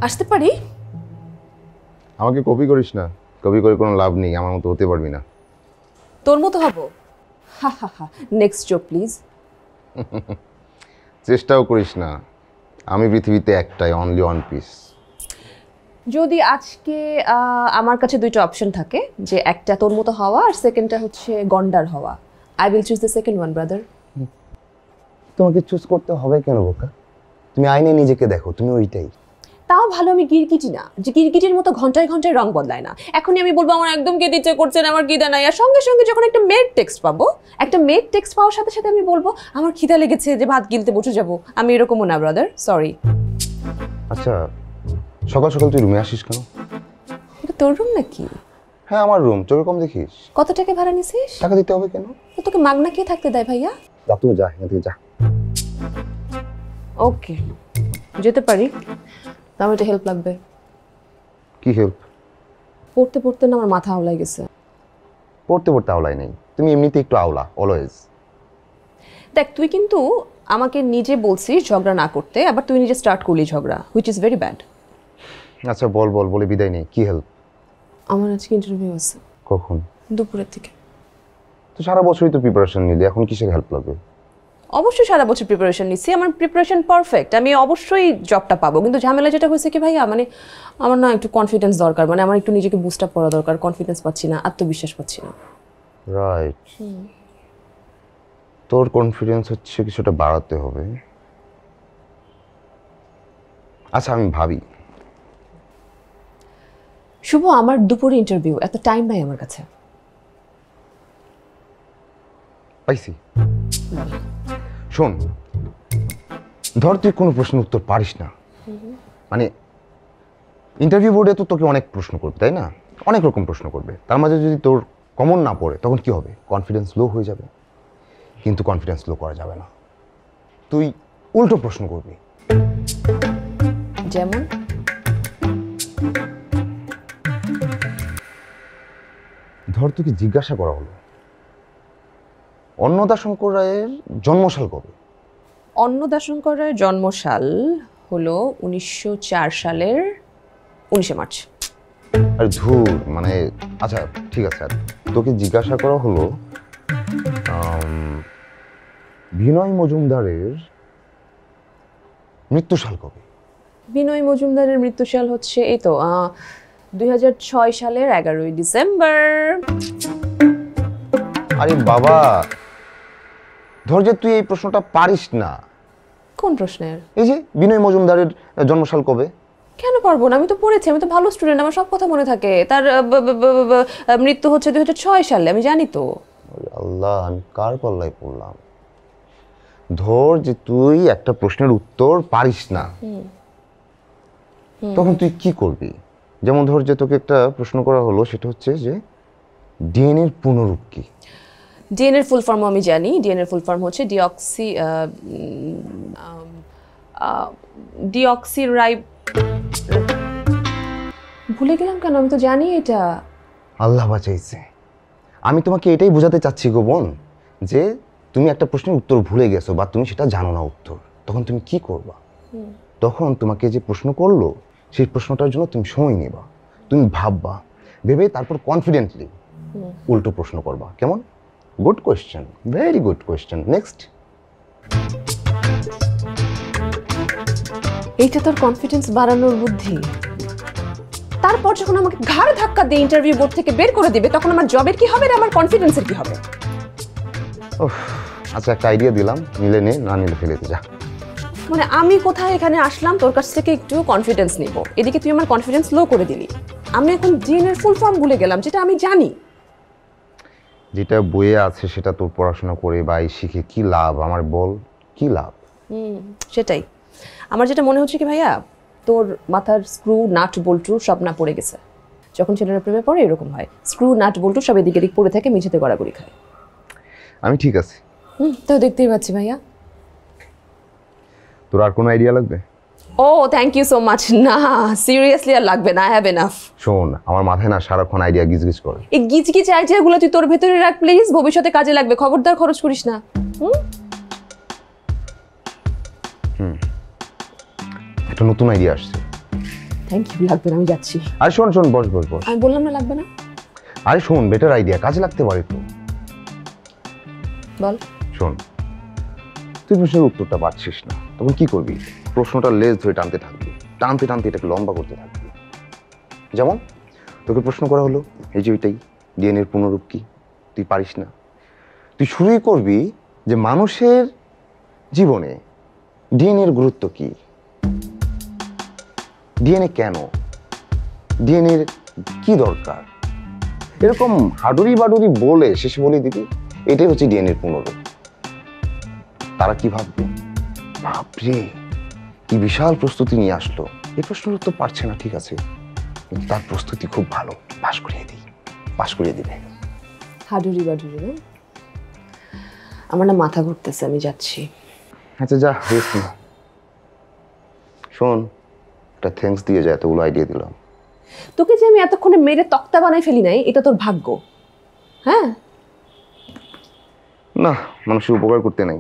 আসতে পারি? আমাকে কপি করিস না, কপি করে কোনো লাভ নেই, আমার মতো হতে পারবি না। তোর মতো হব? হা হা হা, নেক্সট জোক প্লিজ। চেষ্টাও করিস না, আমি পৃথিবীতে একটাই, অনলি ওয়ান পিস। যদি আজকে আমার কাছে দুইটা অপশন থাকে, যে একটা তোর মতো হওয়া আর সেকেন্ডটা হচ্ছে গন্ডার হওয়া, I will choose the second one brother. তোমাকে চুজ করতে হবে কেন বোকা? তুমি আয়নায় নিজেকে দেখো, তুমি ওইটাই। তাও ভালো আমি গিরগিটি না, যে গিরগিটির মতো ঘন্টায় ঘন্টায় রং বদলায় না। এখনই আমি বলবো আমার একদম খেতে ইচ্ছে করছে না, আমার খিদা নাই, আর সঙ্গে সঙ্গে যখন একটা মেড টেক্সট পাবো, একটা মেড টেক্সট পাওয়ার সাথে সাথে আমি বলবো আমার খিদা লেগেছে, যে ভাত গিলতে বসে যাবো। আমি এরকমও না ব্রাদার, সরি। আচ্ছা, সকাল সকাল তুই রুমে আসিস কেন? এটা তোর রুম নাকি? হ্যাঁ আমার রুম, চোখে কম দেখিস? কত টাকা ভাড়া নিছিস? টাকা দিতে হবে কেন? তো তোকে মাগনা কে থাকতে দেয় ভাইয়া? যা, তুই যা, এখান থেকে যা। ওকে, যেতে পারি। আমার একটা হেল্প লাগবে। কি হেল্প? পড়তে পড়তে না আমার মাথা আওলাই গেছে। পড়তে পড়তে আওলাই নেই, তুমি এমনিতে একটু আওলা অলওয়েজ। দেখ, তুই কিন্তু আমাকে নিজে বলছিস ঝগড়া না করতে, আবার তুই নিজে স্টার্ট করলি ঝগড়া, হুইচ ইজ ভেরি ব্যাড। আচ্ছা বল বল, বলে বিদায় নেই, কি হেল্প? আমার আজকে ইন্টারভিউ আছে। কখন? দুপুরের দিকে। তো সারা বছরই তো প্রিপারেশন নিলি, এখন কিসের হেল্প লাগবে? অবশ্যই সারা বছর প্রিপারেশন নিচ্ছি, আমার প্রিপারেশন পারফেক্ট, আমি অবশ্যই জবটা পাবো। কিন্তু ঝামেলা যেটা হয়েছে কি ভাইয়া, মানে আমার না একটু কনফিডেন্স দরকার, মানে আমার একটু নিজেকে বুস্ট আপ করা দরকার। কনফিডেন্স পাচ্ছি না, আত্মবিশ্বাস পাচ্ছি না। রাইট, তোর কনফিডেন্স হচ্ছে কিছুটা বাড়াতে হবে। আচ্ছা আমি ভাবি। শুভ, আমার দুপুরে ইন্টারভিউ, এত টাইম নাই আমার কাছে। পাইছি, শোন, ধর তুই কোনো প্রশ্নের উত্তর পারিস না, মানে ইন্টারভিউ বোর্ডে তো তোকে অনেক প্রশ্ন করবে, তাই না? অনেক রকম প্রশ্ন করবে, তার মাঝে যদি তোর কমন না পড়ে তখন কি হবে? কনফিডেন্স লো হয়ে যাবে। কিন্তু কনফিডেন্স লো করা যাবে না, তুই উল্টো প্রশ্ন করবি। যেমন? ধর তোকে জিজ্ঞাসা করা হলো অন্নদাশঙ্কর রায়ের জন্মসাল কবে? অন্নদাশঙ্কর রায়ের জন্মসাল হলো 1904 সালের 19 মার্চ। আর ধুর, মানে আচ্ছা ঠিক আছে, তোকে জিজ্ঞাসা করা হলো বিনয় মজুমদারের মৃত্যুসাল কবে? বিনয় মজুমদারের মৃত্যুসাল হচ্ছে এই তো 2006 সালের 11ই ডিসেম্বর। আরে বাবা, ধর যে তুই এই প্রশ্নটা পারিস না। কোন প্রশ্নের? এই যে বিনয় মজুমদারের জন্মসাল কবে? কেন পারবো না, আমি তো পড়েছি, আমি তো ভালো স্টুডেন্ট, আমার সব কথা মনে থাকে। তার মৃত্যু হচ্ছে 2006 সালে, আমি জানি তো। আল্লাহ, আমি কার পাল্লায় পড়লাম? ধর যে তুই একটা প্রশ্নের উত্তর পারিস না, তখন তুই কি করবি? যেমন ধর যে তোকে একটা প্রশ্ন করা হলো, সেটা হচ্ছে যে ডিএনএ এর পুনরূপ কি? ডিএনএ এর ফুল ফর্ম আমি জানি, ডিএনএ এর ফুল ফর্ম হচ্ছে ডিঅক্সিরাই, ভুলে গেলাম কেন, আমি তো জানি এটা। আল্লাহ বাঁচাইছে। আমি তোমাকে এটাই বোঝাতে চাচ্ছি গো বোন, যে তুমি একটা প্রশ্নের উত্তর ভুলে গেছো বা তুমি সেটা জানো না উত্তর, তখন তুমি কি করবা? তখন তোমাকে যে প্রশ্ন করলো সেই প্রশ্নটার জন্য তুমি সময় নেবা, তুমি ভাববা, ভেবে তারপর কনফিডেন্টলি উল্টো প্রশ্ন করবা। কেমন? Good question, very good question. Next. এইটা তোর কনফিডেন্স বাড়ানোর বুদ্ধি? তারপর যখন আমাকে ঘাড় ধাক্কা দিয়ে ইন্টারভিউ বোর্ড থেকে বের করে দিবে, তখন আমার জবের কি হবে আর আমার কনফিডেন্সের কি হবে? আচ্ছা একটা আইডিয়া দিলাম, নিলে নে, না নিলে ফেলে দে, যা। মানে আমি কোথায় এখানে আসলাম তোর কাছ থেকে একটু কনফিডেন্স নিব, এদিকে তুই আমার কনফিডেন্স লো করে দিলি। আমি এখন ডিএনএ এর ফুল ফর্ম ভুলে গেলাম, যেটা আমি জানি। যেটা বইয়ে আছে সেটা তোর পড়াশোনা করে বা শিখে কি লাভ আমার, বল কি লাভ? সেটাই আমার যেটা মনে হচ্ছে কি ভাইয়া, তোর মাথার স্ক্রু নাট বল্টু সব না পড়ে গেছে। যখন ছেলেরা প্রেমে পড়ে এরকম হয়, স্ক্রু নাট বল্টু সব এদিকে এদিক পড়ে থাকে, মেঝেতে গড়াগড়ি খায়। আমি ঠিক আছি। তো দেখতেই পাচ্ছি ভাইয়া। তোর আর কোনো আইডিয়া লাগবে? ও থ্যাংক ইউ সো মাচ। না সিরিয়াসলি আর লাগবে না, আই হ্যাভ এনাফ। শোন, আমার মাথায় না সারাক্ষণ আইডিয়া গিজগিজ করে। এই গিজগিজ আইডিয়াগুলো তুই তোর ভেতরে রাখ প্লিজ, ভবিষ্যতে কাজে লাগবে, খবরদার খরচ করিস না। একটা নতুন আইডিয়া আসছে। থ্যাংক ইউ, লাগবে না, আমি যাচ্ছি। আরে শোন শোন, বস বস বস। আমি বললাম না লাগবে না। আরে শোন, বেটার আইডিয়া, কাজে লাগতে পারে তো। বল। শোন, তুই প্রশ্নের উত্তরটা পাচ্ছিস না, তখন কি করবি? প্রশ্নটা লেজ ধরে টানতে থাকবি, টানতে টানতে এটাকে লম্বা করতে থাকবি। যেমন তোকে প্রশ্ন করা হলো, এই যে ওইটাই ডিএনএ এর পুনরূপ কি, তুই পারিস না। তুই শুরুই করবি যে মানুষের জীবনে ডিএনএ এর গুরুত্ব কি, ডিএনএ কেন, ডিএনএ এর কি দরকার, এরকম হাডুরি বাডুরি বলে শেষে বলে দিবি এটাই হচ্ছে ডিএনএ এর পুনরূপ। তারা কি ভাববে, বাপরে কি বিশাল প্রস্তুতি নিয়ে আসলো, এই প্রশ্নের উত্তর পারছে না, ঠিক আছে, কিন্তু তার প্রস্তুতি খুব ভালো, পাশ করিয়ে দিই, পাশ করিয়ে দিবে। হাডুরি বাডুরি না, আমার না মাথা ঘুরতেছে, আমি যাচ্ছি। আচ্ছা যা, রেস্ট না। শোন, একটা থ্যাঙ্কস দিয়ে যায়, এতগুলো আইডিয়া দিলাম। তোকে যে আমি এতক্ষণে মেরে তক্তা বানাই ফেলি নাই, এটা তোর ভাগ্য। হ্যাঁ, না, মানুষের উপকার করতে নাই।